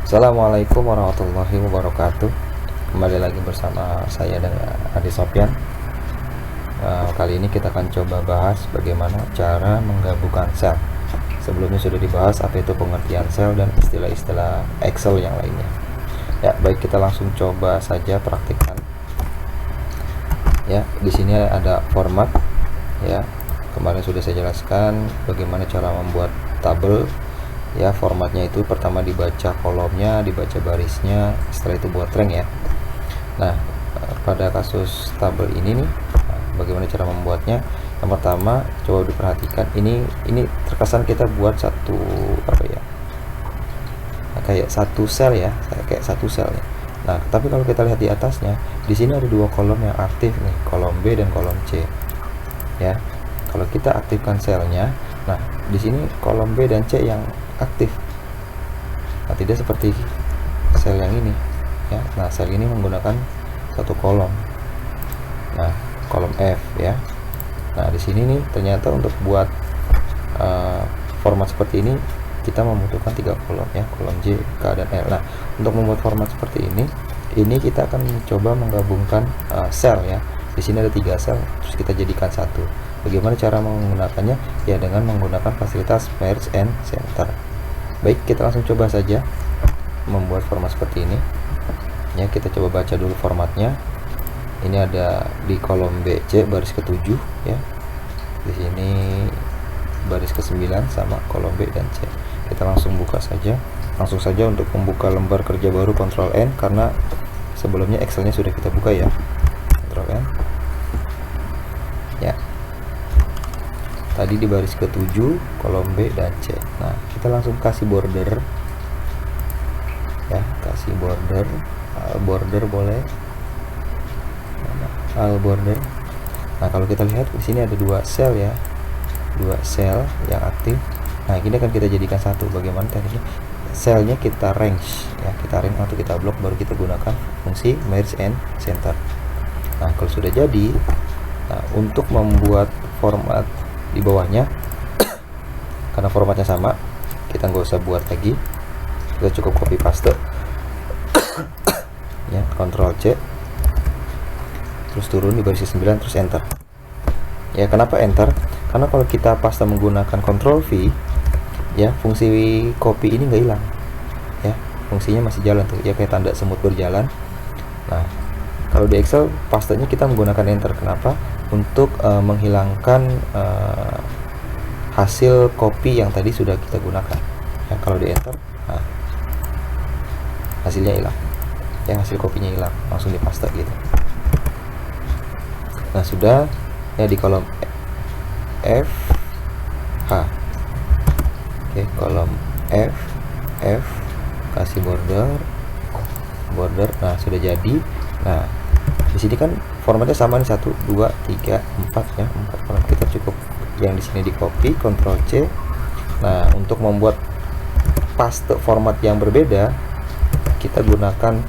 Assalamualaikum warahmatullahi wabarakatuh. Kembali lagi bersama saya dengan Adi Sopyan. Kali ini kita akan coba bahas bagaimana cara menggabungkan sel. Sebelumnya sudah dibahas apa itu pengertian sel dan istilah-istilah Excel yang lainnya. Ya, baik, kita langsung coba saja praktikkan. Ya, di sini ada format. Ya, kemarin sudah saya jelaskan bagaimana cara membuat tabel. Ya, formatnya itu pertama dibaca kolomnya, dibaca barisnya, setelah itu buat rank ya. Nah, pada kasus tabel ini nih, bagaimana cara membuatnya? Yang pertama, coba diperhatikan, ini terkesan kita buat satu kayak satu sel ya, kayak satu sel ya. Nah, tapi kalau kita lihat di atasnya, di sini ada dua kolom yang aktif nih, kolom B dan kolom C. Ya, kalau kita aktifkan selnya, nah di sini kolom B dan C yang aktif. Nah, tidak seperti sel yang ini ya. Nah, sel ini menggunakan satu kolom. Nah, kolom F ya. Nah, di sini nih ternyata untuk buat format seperti ini kita membutuhkan 3 kolom ya, kolom J, K dan L. Nah, untuk membuat format seperti ini kita akan mencoba menggabungkan sel ya. Di sini ada 3 sel, terus kita jadikan satu. Bagaimana cara menggunakannya? Ya, dengan menggunakan fasilitas merge and center. Baik, kita langsung coba saja membuat format seperti ini. Ya, kita coba baca dulu formatnya. Ini ada di kolom BC baris ke-7 ya. Di sini baris ke-9 sama kolom B dan C. Kita langsung buka saja. Langsung saja untuk membuka lembar kerja baru, Ctrl N, karena sebelumnya Excelnya sudah kita buka ya. Ctrl N. Ya. Tadi di baris ke-7 kolom B dan C. Nah, kita langsung kasih border ya, kasih border, border boleh, border. Nah, kalau kita lihat di sini ada 2 sel ya, 2 sel yang aktif. Nah, ini akan kita jadikan satu. Bagaimana tekniknya? Selnya kita range ya, kita range atau kita blok, baru kita gunakan fungsi merge and center. Nah, kalau sudah jadi, nah, untuk membuat format di bawahnya karena formatnya sama, kita nggak usah buat lagi, kita cukup copy paste ya, Ctrl C, terus turun di baris 9, terus enter ya. Kenapa enter? Karena kalau kita paste menggunakan Ctrl V ya, fungsi copy ini nggak hilang ya, fungsinya masih jalan tuh ya, kayak tanda semut berjalan. Nah, kalau di Excel pastenya kita menggunakan enter. Kenapa? Untuk menghilangkan hasil copy yang tadi sudah kita gunakan ya. Kalau di enter, nah, hasilnya hilang ya, hasil kopinya hilang, langsung di paste gitu. Nah, sudah ya, di kolom F H. Oke, kolom F kasih border. Nah, sudah jadi. Nah, di sini kan formatnya sama nih, 1 2 3 4 ya, 4 format. Kita cukup yang di sini di copy, Ctrl C. Nah, untuk membuat paste format yang berbeda, kita gunakan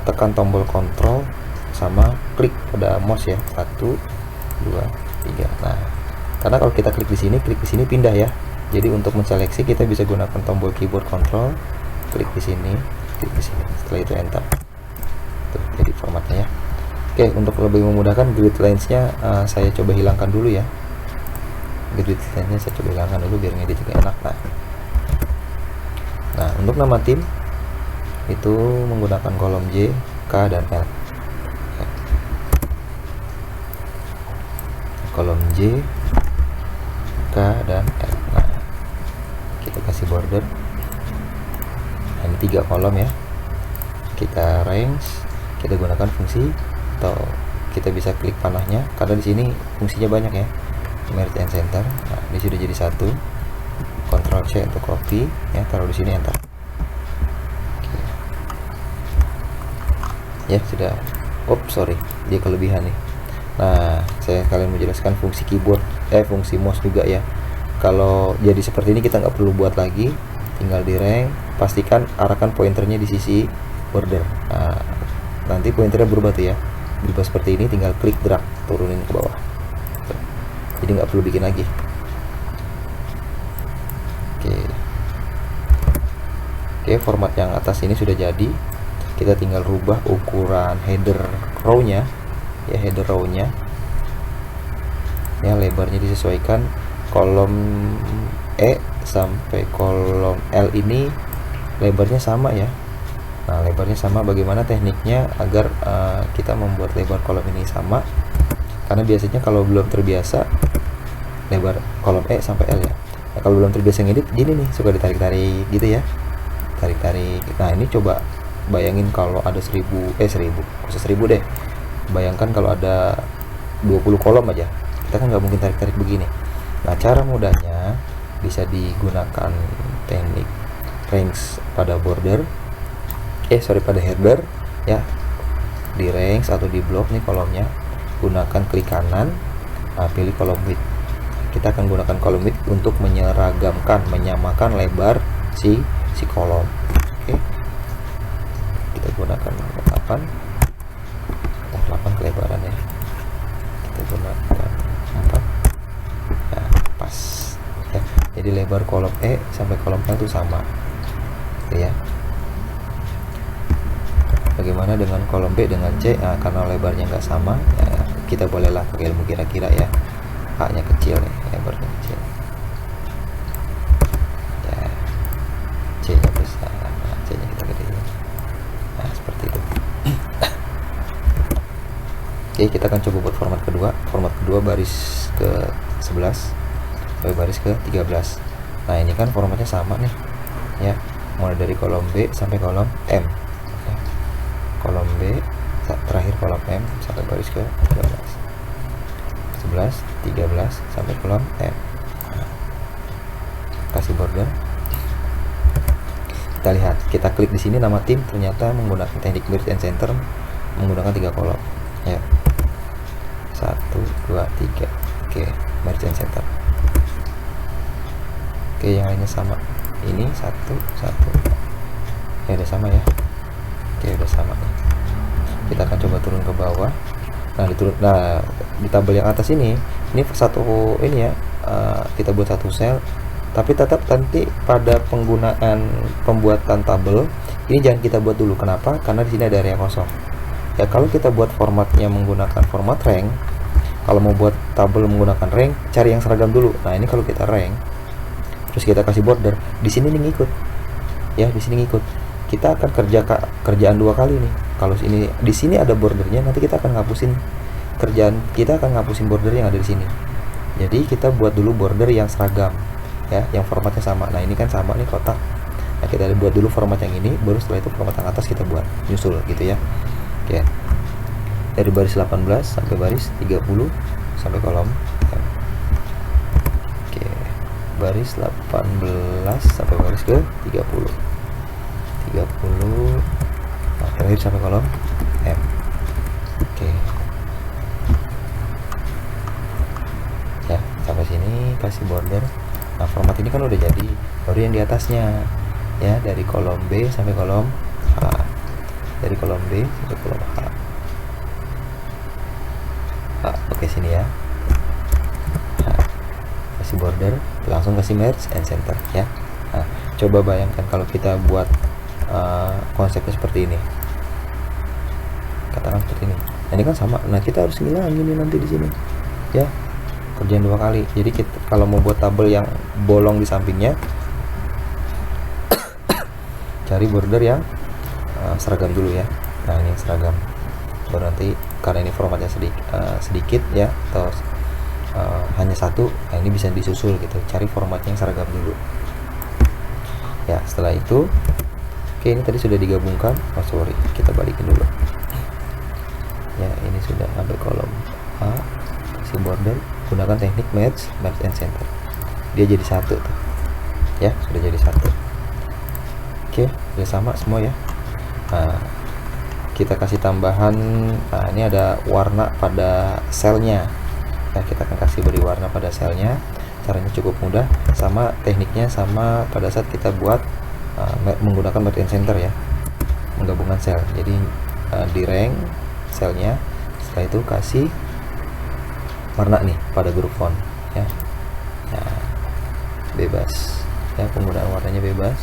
tekan tombol Ctrl sama klik pada mouse ya, 1 2 3. Nah, karena kalau kita klik di sini pindah ya. Jadi untuk menseleksi kita bisa gunakan tombol keyboard Ctrl, klik di sini, setelah itu enter. Tuh, jadi formatnya ya. Oke, untuk lebih memudahkan grid lines-nya saya coba hilangkan dulu ya. Grid lines-nya saya coba hilangkan dulu biar ngeditnya enak. Nah, untuk nama tim itu menggunakan kolom J, K dan L. Ya. Kolom J, K dan L. Nah, kita kasih border. Nah, ini 3 kolom ya. Kita range, kita gunakan fungsi, atau kita bisa klik panahnya karena di sini fungsinya banyak ya, merge and center. Nah, ini sudah jadi satu. Ctrl C untuk copy ya, taruh di sini, enter. Oke. Ya, sudah. Sorry, dia kelebihan nih. Nah, saya kalian menjelaskan fungsi keyboard, fungsi mouse juga ya. Kalau jadi seperti ini kita nggak perlu buat lagi, tinggal di rank, pastikan arahkan pointernya di sisi border. Nah, nanti pointernya berubah tuh ya, berubah seperti ini, tinggal klik drag turunin ke bawah. Jadi nggak perlu bikin lagi. Oke. Oke, format yang atas ini sudah jadi. Kita tinggal rubah ukuran header row-nya ya, header row-nya ya, lebarnya disesuaikan. Kolom E sampai kolom L ini lebarnya sama ya. Nah, lebarnya sama. Bagaimana tekniknya agar kita membuat lebar kolom ini sama? Karena biasanya kalau belum terbiasa lebar kolom E sampai L ya. Nah, kalau belum terbiasa ngedit gini nih, suka ditarik-tarik gitu ya. Tarik-tarik. Nah, ini coba bayangin kalau ada 1000 khusus 1000 deh. Bayangkan kalau ada 20 kolom aja, kita kan nggak mungkin tarik-tarik begini. Nah, cara mudahnya bisa digunakan teknik range pada border, pada header ya. Di range atau di block nih kolomnya, gunakan klik kanan, pilih kolom width. Kita akan gunakan kolom width untuk menyamakan lebar si kolom. Oke, kita gunakan 8 kelebaran ya. Kita gunakan 4. Nah, pas ya. Jadi lebar kolom E sampai kolom L itu sama gitu ya. Bagaimana dengan kolom B dengan C? Nah, karena lebarnya nggak sama ya, kita bolehlah pakai ilmu kira-kira ya. A nya kecil nih, lebarnya kecil ya, C nya besar, C nya kita gedein. Nah, seperti itu. Oke, kita akan coba buat format kedua baris ke 11 sampai baris ke 13. Nah, ini kan formatnya sama nih ya, mulai dari kolom B sampai kolom M ya. Kolom B terakhir kolom M sampai baris ke 13, 13 sampai kolom M. Nah, kasih border. Kita lihat, kita klik di sini nama tim, ternyata menggunakan teknik merge and center menggunakan 3 kolom ya. 1 2 3. Oke, merge and center. Oke, yang lainnya sama. Ini 1 ya, udah sama ya. Oke, udah sama nih. Kita akan coba turun ke bawah. Nah, di tabel yang atas ini satu ini ya, kita buat satu sel, tapi tetap nanti pada pembuatan tabel ini jangan kita buat dulu. Kenapa? Karena di sini ada area kosong ya. Kalau kita buat formatnya menggunakan format rank, kalau mau buat tabel menggunakan rank, cari yang seragam dulu. Nah, ini kalau kita rank terus kita kasih border, di sini nih ngikut ya, di sini ngikut. Kita akan kerjaan 2 kali nih. Kalau di sini ada bordernya, nanti kita akan ngapusin border yang ada di sini. Jadi kita buat dulu border yang seragam ya, yang formatnya sama. Nah, ini kan sama nih kotak. Nah, kita buat dulu format yang ini, baru setelah itu format yang atas kita buat nyusul gitu ya. Oke, dari baris 18 sampai baris 30 sampai kolom M. Oke, baris 18 sampai baris ke 30, nah, terakhir sampai kolom M. Oke ya, sampai sini kasih border. Nah, format ini kan udah jadi, baru yang di atasnya ya, dari kolom B sampai kolom H, dari kolom B sampai kolom H. Oke, sini ya. Nah, kasih border, langsung kasih merge and center ya. Nah, coba bayangkan kalau kita buat konsepnya seperti ini, katakan seperti ini. Nah, ini kan sama. Nah, kita harus ngilangin ini nanti di sini ya, kerjaan 2 kali. Jadi kita kalau mau buat tabel yang bolong di sampingnya, cari border yang seragam dulu ya. Nah, ini seragam, baru nanti karena ini formatnya sedikit ya, atau hanya 1, nah ini bisa disusul gitu, cari formatnya yang seragam dulu ya. Setelah itu oke, ini tadi sudah digabungkan. Kita balikin dulu ya. Ini sudah sampai kolom A, kasih border, gunakan teknik merge and center, dia jadi 1 tuh ya, sudah jadi 1. Oke, sudah sama semua ya. Nah, kita kasih tambahan. Nah, ini ada warna pada selnya ya, kita akan kasih beri warna pada selnya. Caranya cukup mudah, sama tekniknya sama pada saat kita buat menggunakan merge and center ya, menggabungkan sel. Jadi di rank selnya, setelah itu kasih warna nih pada grup font ya. Nah, bebas ya, penggunaan warnanya bebas.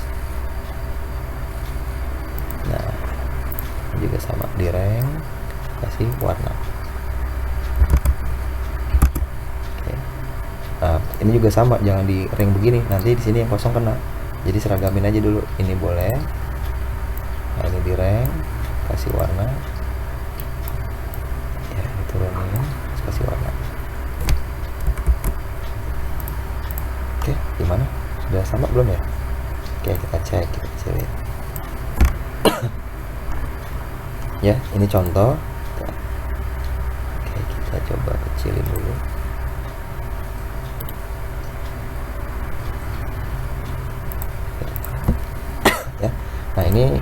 sama, di rank kasih warna. Oke. Nah ini juga sama, jangan di rank begini, nanti di sini yang kosong kena. Jadi seragamin aja dulu, ini boleh. Nah ini di rank kasih warna ya, ini turunin kasih warna. Oke, gimana, sudah sama belum ya? Oke, kita cek, kita kecilin. Ya ini contoh. Oke, kita coba kecilin dulu. Ya, nah ini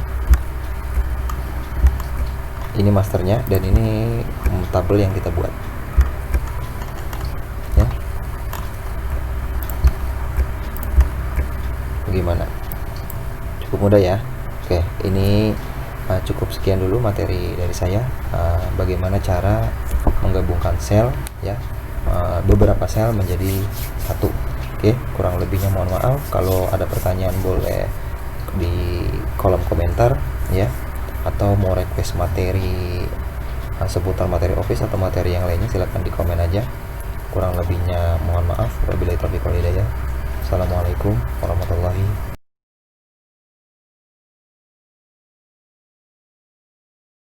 masternya, dan ini tabel yang kita buat ya. Bagaimana, cukup mudah ya? Oke, ini cukup sekian dulu materi dari saya, bagaimana cara menggabungkan sel ya, beberapa sel menjadi satu. Oke, kurang lebihnya mohon maaf. Kalau ada pertanyaan boleh di kolom komentar ya, atau mau request materi seputar materi Office atau materi yang lainnya, silahkan di komen aja. Kurang lebihnya mohon maaf. Wabillahi taufiq wal hidayah. Assalamualaikum warahmatullahi wabarakatuh.